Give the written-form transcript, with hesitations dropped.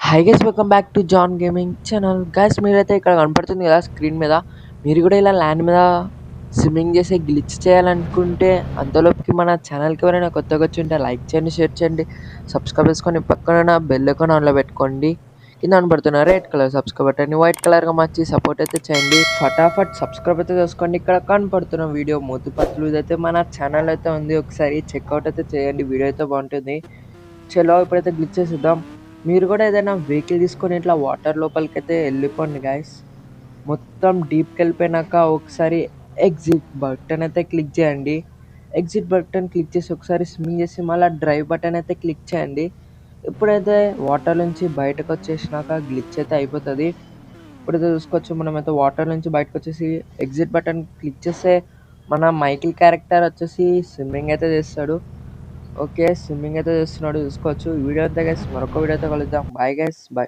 High guys, welcome back to John gaming channel. Guys, మీరైతే ఇక్కడ కనపడుతుంది కదా స్క్రీన్ మీద, మీరు కూడా ఇలా ల్యాండ్ మీద స్విమ్మింగ్ చేసే గ్లిచ్ చేయాలనుకుంటే అంతలోపుకి మన ఛానల్కి ఎవరైనా కొత్తగా వచ్చి ఉంటే లైక్ చేయండి, షేర్ చేయండి, సబ్స్క్రైబ్ చేసుకొని పక్కన బెల్ ఐకాన్ ఆన్లో పెట్టుకోండి. కింద కనపడుతున్న రెడ్ కలర్ సబ్స్క్రైబ్ బటన్ని వైట్ కలర్గా మార్చి సపోర్ట్ అయితే చేయండి. ఫటాఫట్ సబ్స్క్రైబ్ అయితే చేసుకోండి. ఇక్కడ కనపడుతున్న వీడియో మూతిపత్తులు ఇదైతే మన ఛానల్ అయితే ఉంది, ఒకసారి చెక్అవుట్ అయితే చేయండి. వీడియో అయితే బాగుంటుంది. చలో ఇప్పుడైతే గ్లిచ్ చేసేద్దాం. మీరు కూడా ఏదైనా వెహికల్ తీసుకొని ఇట్లా వాటర్ లోపలికి అయితే వెళ్ళిపోండి గైస్. మొత్తం డీప్కి వెళ్ళిపోయినాక ఒకసారి ఎగ్జిట్ బటన్ అయితే క్లిక్ చేయండి. ఎగ్జిట్ బటన్ క్లిక్ చేసి ఒకసారి స్విమ్మింగ్ చేసి మళ్ళీ డ్రైవ్ బటన్ అయితే క్లిక్ చేయండి. ఇప్పుడైతే వాటర్ నుంచి బయటకు వచ్చేసినాక గ్లిచ్ అయితే అయిపోతుంది. ఇప్పుడైతే చూసుకోవచ్చు, మనమైతే వాటర్ నుంచి బయటకు వచ్చేసి ఎగ్జిట్ బటన్ క్లిక్ చేస్తే మన మైకిల్ క్యారెక్టర్ వచ్చేసి స్విమ్మింగ్ అయితే చేస్తాడు. ఓకే, స్విమ్మింగ్ అయితే చేస్తున్నాడు చూసుకోవచ్చు. ఈ వీడియో అంతా గైస్, మరొక వీడియోతో కలుద్దాం. Bye guys, bye.